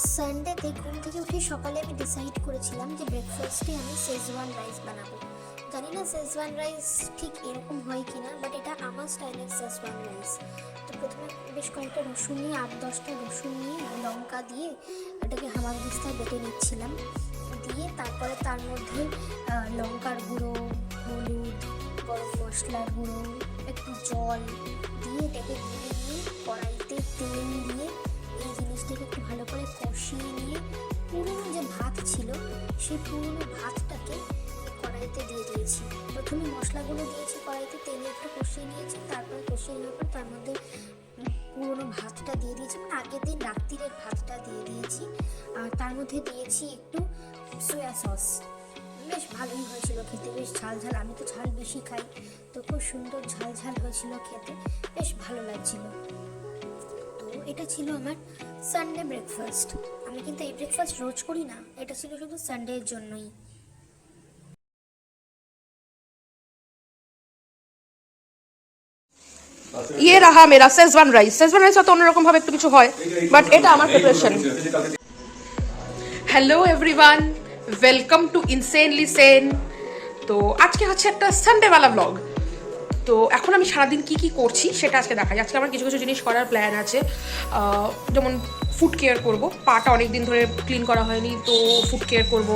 সানডেতে ঘুম থেকে উঠে সকালে আমি ডিসাইড করেছিলাম যে ব্রেকফাস্টে আমি শেজওয়ান রাইস বানাবো। জানি না শেজওয়ান রাইস ঠিক এরকম হয় কি না, বাট এটা আমার স্টাইলের শেজওয়ান রাইস। তো প্রথমে বেশ কয়েকটা রসুন নিয়ে 8-10টা রসুন নিয়ে লঙ্কা দিয়ে এটাকে হামানদিস্তায় বেটে নিচ্ছিলাম। দিয়ে তারপরে তার মধ্যে লঙ্কার গুঁড়ো, হলুদ, গরম মশলার গুঁড়ো, একটু জল দিয়ে এটাকে গুঁড়ে নিয়ে কড়াইতে তেল দিয়ে এই জিনিসটাকে একটু ভালো করে কষিয়ে নিয়ে পুরনো যে ভাত ছিল সেই পুরনো ভাতটাকে কড়াইতে দিয়ে দিয়েছি। প্রথমে মশলাগুলো দিয়েছি কড়াইতে, তেলে একটু কষিয়ে নিয়েছি, তারপরে কষিয়ে নেওয়ার পর তার মধ্যে পুরনো ভাতটা দিয়ে দিয়েছি, মানে আগের দিন রাত্রিরের ভাতটা দিয়ে দিয়েছি। আর তার মধ্যে দিয়েছি একটু সয়া সস। বেশ ভালোই হয়েছিল খেতে, বেশ ঝাল ঝাল, আমি তো ঝাল বেশি খাই, তো খুব সুন্দর ঝাল ঝাল হয়েছিল খেতে, বেশ ভালো লাগছিল। তো এটা ছিল আমার সানডে ব্রেকফাস্ট। আমি কিন্তু এই ব্রেকফাস্ট রোজ করি না, এটা ছিল শুধু সানডের জন্যই। ये रहा मेरा शेजवान राइस। शेजवान राइस तो अन्यरकम भावे একটু কিছু হয়, বাট এটা আমার preparation. Hello everyone, welcome to insanely Sen. তো আজকে হচ্ছে একটা সানডেওয়ালা ব্লগ। তো এখন আমি সারাদিন কি কি করছি সেটা আজকে দেখাই। আজকে আমার কিছু কিছু জিনিস করার প্ল্যান আছে, যেমন ফুড কেয়ার করব। পাটা অনেক দিন ধরে ক্লিন করা হয়নি, তো ফুড কেয়ার করব।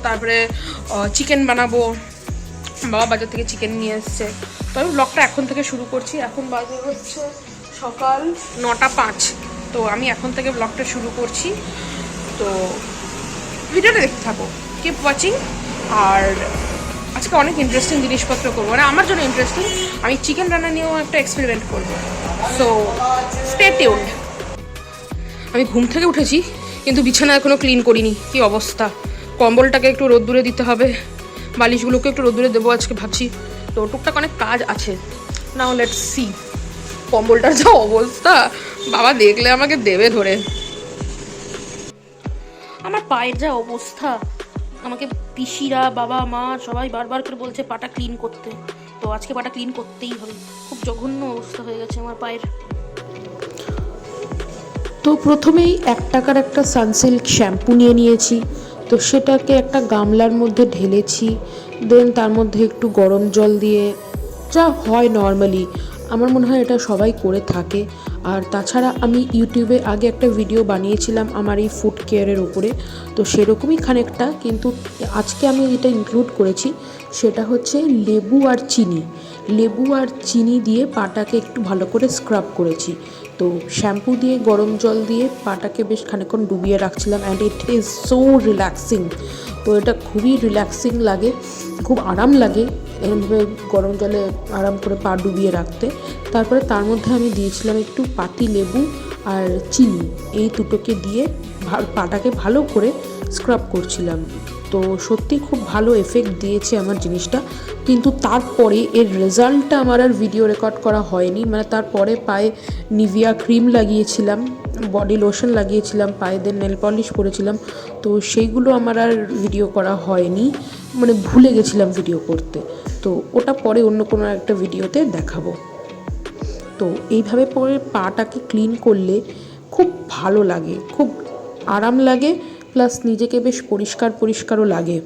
তারপরে চিকেন বানাবো। বাবা বাজার থেকে চিকেন নিয়ে এসছে, তো আমি ব্লগটা এখন থেকে শুরু করছি। এখন বাজে হচ্ছে সকাল 9:05। তো আমি এখন থেকে ব্লগটা শুরু করছি। তো ভিডিওটা দেখতে থাকো, কিপ ওয়াচিং। আর আজকে অনেক ইন্টারেস্টিং জিনিসপত্র করবো, মানে আমার জন্য ইন্টারেস্টিং। আমি চিকেন রান্না নিয়েও একটা এক্সপেরিমেন্ট করবো, সো স্টে টিউনড। আমি ঘুম থেকে উঠেছি কিন্তু বিছানা এখনও ক্লিন করিনি। কি অবস্থা! কম্বলটাকে একটু রোদ্দুরে দিতে হবে, বালিশগুলোকে একটু রোদ্দুরে দেবো আজকে ভাবছি। তো টুকটাক অনেক কাজ আছে। Now let's see. কম্বলটার যা অবস্থা, বাবা দেখলে আমাকে দেবে ধরে। আমার পায়ের যা অবস্থা, আমাকে পিসিরা, বাবা, মা সবাই বারবার করে বলছে পাটা ক্লিন করতে। তো আজকে পাটা ক্লিন করতেই হবে। খুব জঘন্য অবস্থা হয়ে গেছে আমার পায়ের। তো প্রথমেই 1 টাকার একটা সানসিল্ক শ্যাম্পু নিয়ে নিয়েছি। তো সেটাকে একটা গামলার মধ্যে ঢেলেছি, দেন তার মধ্যে একটু গরম জল দিয়ে, যা হয় নর্মালি, আমার মনে হয় এটা সবাই করে থাকে। আর তাছাড়া আমি ইউটিউবে আগে একটা ভিডিও বানিয়েছিলাম আমার এই ফুড কেয়ারের উপরে, তো সেরকমই খানিকটা, কিন্তু আজকে আমি এটা ইনক্লুড করেছি। সেটা হচ্ছে লেবু আর চিনি দিয়ে পাটাকে একটু ভালো করে স্ক্রাব করেছি। তো শ্যাম্পু দিয়ে গরম জল দিয়ে পাটাকে বেশ খানিকক্ষণ ডুবিয়ে রাখছিলাম, and it is so relaxing. তো এটা খুবই রিল্যাক্সিং লাগে, খুব আরাম লাগে এরকমভাবে গরম জলে আরাম করে পা ডুবিয়ে রাখতে। তারপরে তার মধ্যে আমি দিয়েছিলাম একটু পাতি লেবু আর চিনি, এই দুটোকে দিয়ে পাটাকে ভালো করে স্ক্রাব করছিলাম। তো সত্যি খুব ভালো এফেক্ট দিয়েছে আমার জিনিসটা। কিন্তু তারপরে এর রেজাল্টটা আমার আর ভিডিও রেকর্ড করা হয়নি। মানে তারপরে পায়ে নিভিয়া ক্রিম লাগিয়েছিলাম, বডি লোশন লাগিয়েছিলাম, পায়ে দিয়ে নেল পলিশ করেছিলাম। তো সেইগুলো আমার আর ভিডিও করা হয়নি, মানে ভুলে গেছিলাম ভিডিও করতে। তো ওটা পরে অন্য কোনো একটা ভিডিওতে দেখাবো। তো এইভাবে পরে পাটাকে ক্লিন করলে খুব ভালো লাগে, খুব আরাম লাগে, প্লাস নিজেকে বেশ পরিষ্কারও লাগে।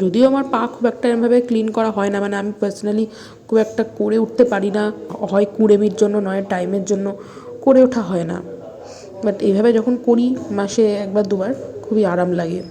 যদিও আমার পা খুব একটা এরমভাবে ক্লিন করা হয় না, মানে আমি পার্সোনালি খুব একটা করে উঠতে পারি না, হয় কুড়েমির জন্য নয় টাইমের জন্য করে ওঠা হয় না। বাট এইভাবে যখন করি মাসে 1-2বার, খুবই আরাম লাগে।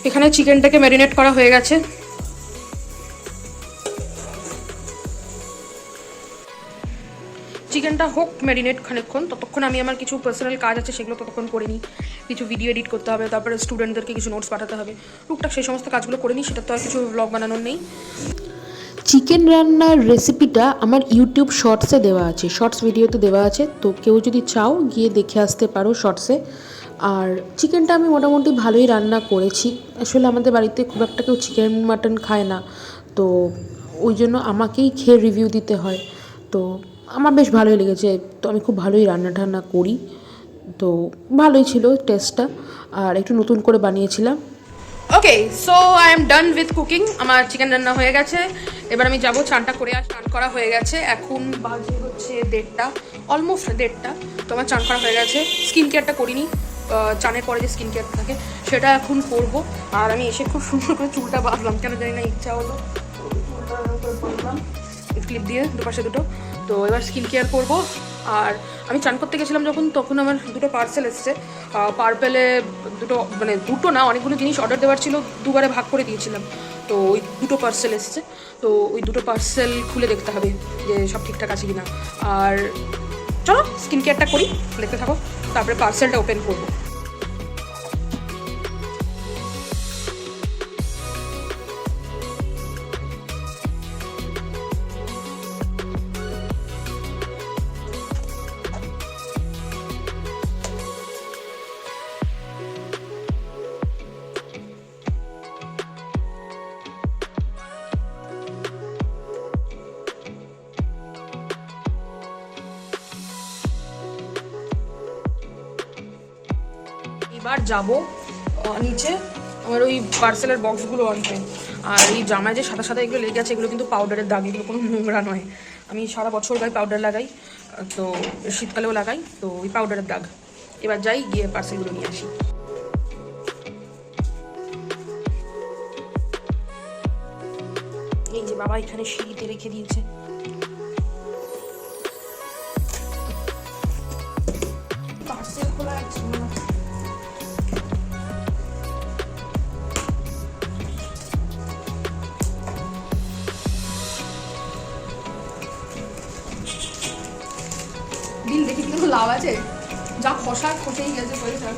এখানে চিকেনটাকে ম্যারিনেট করা হয়ে গেছে। চিকেনটা হোক ম্যারিনেট খানিকক্ষণ, ততক্ষণ আমি আমার কিছু পার্সোনাল কাজ আছে সেগুলো ততক্ষণ করে নিই। কিছু ভিডিও এডিট করতে হবে, তারপরে স্টুডেন্টদেরকে কিছু নোটস পাঠাতে হবে, টুকটাক সেই সমস্ত কাজগুলো করে নিই। সেটা তো আর কিছু ব্লগ বানানোর নেই। চিকেন রান্নার রেসিপিটা আমার ইউটিউব শর্টসে দেওয়া আছে, শর্টস ভিডিওতে দেওয়া আছে, তো কেউ যদি চাও গিয়ে দেখে আসতে পারো শর্টসে। আর চিকেনটা আমি মোটামুটি ভালোই রান্না করেছি। আসলে আমাদের বাড়িতে খুব একটা কেউ চিকেন মাটন খায় না, তো ওই জন্য আমাকেই খেয়ে রিভিউ দিতে হয়। তো আমার বেশ ভালোই লেগেছে, তো আমি খুব ভালোই রান্না টান্না করি, তো ভালোই ছিল টেস্টটা, আর একটু নতুন করে বানিয়েছিলাম। Okay, so I am done with cooking. আমার চিকেন রান্না হয়ে গেছে, এবার আমি যাবো চানটা করে। আর চান করা হয়ে গেছে, এখন বাজে হচ্ছে 1:30, অলমোস্ট 1:30। তো আমার চান করা হয়ে গেছে, স্কিন কেয়ারটা করিনি, চানের পরে যে স্কিন কেয়ার থাকে সেটা এখন করব। আর আমি এসে খুব সুন্দর করে চুলটা বাঁধলাম, কেন জানি না ইচ্ছা হলো, চুলটা বাঁধলাম ক্লিপ দিয়ে দুপাশে দুটো। তো এবার স্কিন কেয়ার করবো। আর আমি চান করতে গেছিলাম যখন, তখন আমার দুটো পার্সেল এসছে। পার্পেলে দুটো না, অনেকগুলো জিনিস অর্ডার দেওয়ার ছিল, দুবারে ভাগ করে দিয়েছিলাম। তো ওই দুটো পার্সেল এসছে, তো ওই দুটো পার্সেল খুলে দেখতে হবে যে সব ঠিকঠাক আছে কিনা। আর চলো স্কিন কেয়ারটা করি, দেখতে থাকো, তারপরে পার্সেলটা ওপেন করবো। এবার যাবো নিচে আমার ওই পার্সেলের বক্সগুলো আনতে। আর এই জামায় যে সাদা সাদা এগুলো লেগে আছে, এগুলো কিন্তু পাউডারের দাগ, এগুলো কোনো নোংরা নয়। আমি সারা বছর গায়ে পাউডার লাগাই, তো শীতকালেও লাগাই, তো ওই পাউডারের দাগ। এবার যাই, গিয়ে পার্সেলগুলো নিয়ে আসি। এই যে বাবা এখানে সিঁড়িতে রেখে দিয়েছে। পার্সেল খোলা আছে, বিল দেখি কিন্তু লাভ আছে, যা খসা খসেই গেছে পয়সা।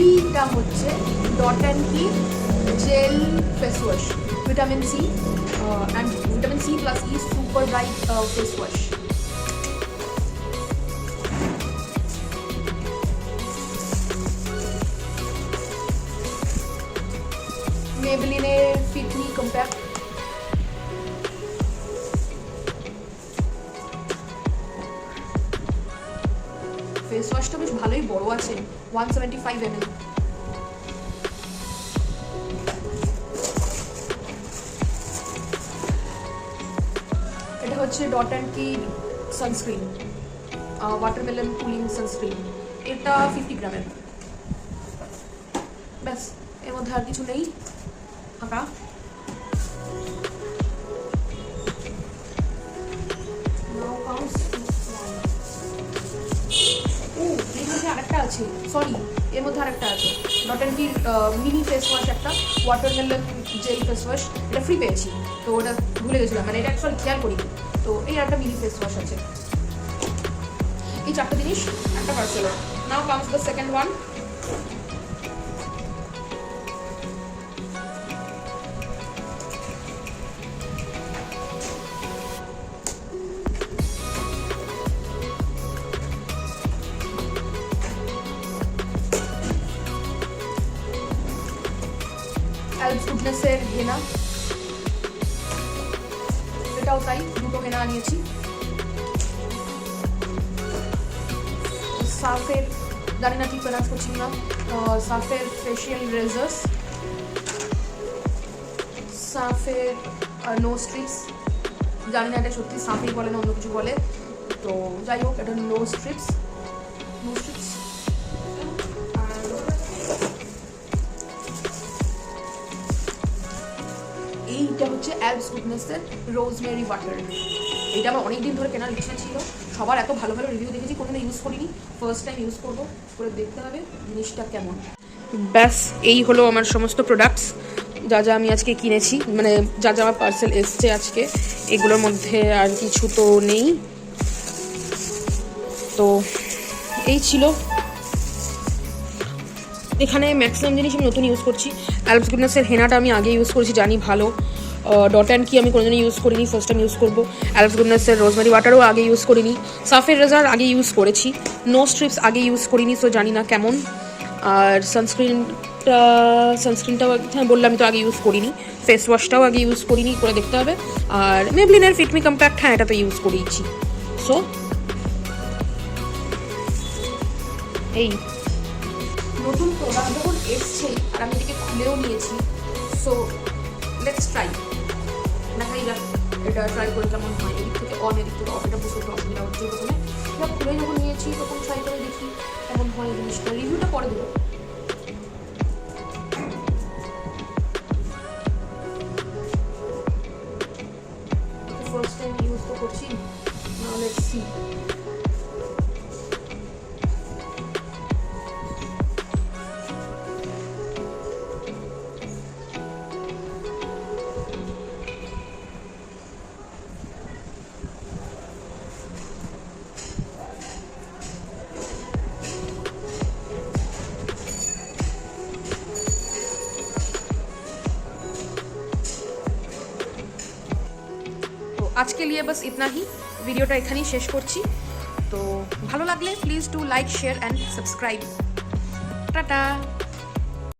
এইটা হচ্ছে Dot and Key gel face wash, vitamin C and vitamin C plus E super bright face wash. মেবলিনের ফিটমি কম্প্যাক্ট, ফেস ওয়াশটা বেশ ভালোই বড় আছে, 175 ml। এটা হচ্ছে Dot and Key sunscreen, watermelon cooling sunscreen, এটা 50 গ্রামের। ব্যাস, এর মধ্যে আর কিছু নেই, ফাঁকা। আরেকটা আছে, সরি, এর মধ্যে আরেকটা আছে, dot and key mini face wash, একটা ওয়াটারমেলন জেল ফেস ওয়াশ, এটা ফ্রি পেয়েছি, তো ওটা ভুলে গেছিলাম, মানে এটা অ্যাকচুয়ালি খেয়াল করিনি। তো এই একটা মিনি ফেস ওয়াশ আছে। এই চারটা জিনিস একটা পার্সেলে। Now comes the second one. এলস গুডনেসের হেনা, এটাও তাই, দুটো হেনা আনিয়েছি। সাফের, জানি না ঠিক প্রনাউন্স করছি না, সাফের ফেশিয়াল রেজার্স, সাফের নো স্ট্রিপস, জানি না এটা সত্যি সাফেই বলে না অন্য কিছু বলে, তো যাই হোক এটা নো স্ট্রিপস। এইটা হচ্ছে অ্যালস গুডনেসের রোজমেরি ওয়াটার। এটা আমার অনেক দিন ধরে কেনার ইচ্ছা ছিল, সবার এত ভালো ভালো রিভিউ দেখেছি, কোনোদিন ইউজ করিনি, ফার্স্ট টাইম ইউজ করবো, করে দেখতে হবে জিনিসটা কেমন। ব্যাস এই হলো আমার সমস্ত প্রোডাক্টস। যা যা আমি আজকে কিনেছি, মানে যা যা আমার পার্সেল এসছে আজকে, এগুলোর মধ্যে আর কিছু তো নেই। তো এই ছিল। এখানে ম্যাক্সিমাম জিনিস আমি নতুন ইউজ করছি। অ্যালপস গুডনেসের হেনাটা আমি আগে ইউজ করেছি, জানি ভালো। ডট অ্যান্ড কি আমি কোনোদিনই ইউজ করিনি, ফার্স্ট টাইম ইউজ করবো। অ্যালপস গুডনেসের রোজমেরি ওয়াটারও আগে ইউজ করিনি। সাফের রেজার আগে ইউজ করেছি। নো স্ট্রিপস আগে ইউজ করিনি, সো জানি না কেমন। আর সানস্ক্রিনটাও হ্যাঁ বললাম, আমি তো আগে ইউজ করিনি। ফেস ওয়াশটাও আগে ইউজ করিনি, করে দেখতে হবে। আর মেবলিনের ফিটমি কম্প্যাক্ট, হ্যাঁ এটা তো ইউজ করেইছি। সো এই নতুন প্রোডাক্ট যখন এসছে আর আমি এটাকে খুলেও নিয়েছি, সো লেটস ট্রাই। দেখাই যাক এটা ট্রাই করে কেমন হয়। এদিক থেকে অন, এদিক থেকে অফ, এটা বুঝতে একটু অসুবিধা হচ্ছে প্রথমে। এটা খুলে যখন নিয়েছি তখন ট্রাই করে দেখি কেমন হয় জিনিসটা। রিভিউটা পরে দেবো। ফার্স্ট টাইম ইউজ তো করছি, লেটস সি। आज के लिए बस इतना ही, वीडियोটা এখানেই শেষ করছি। তো ভালো লাগলে please do like, share and subscribe. Tata.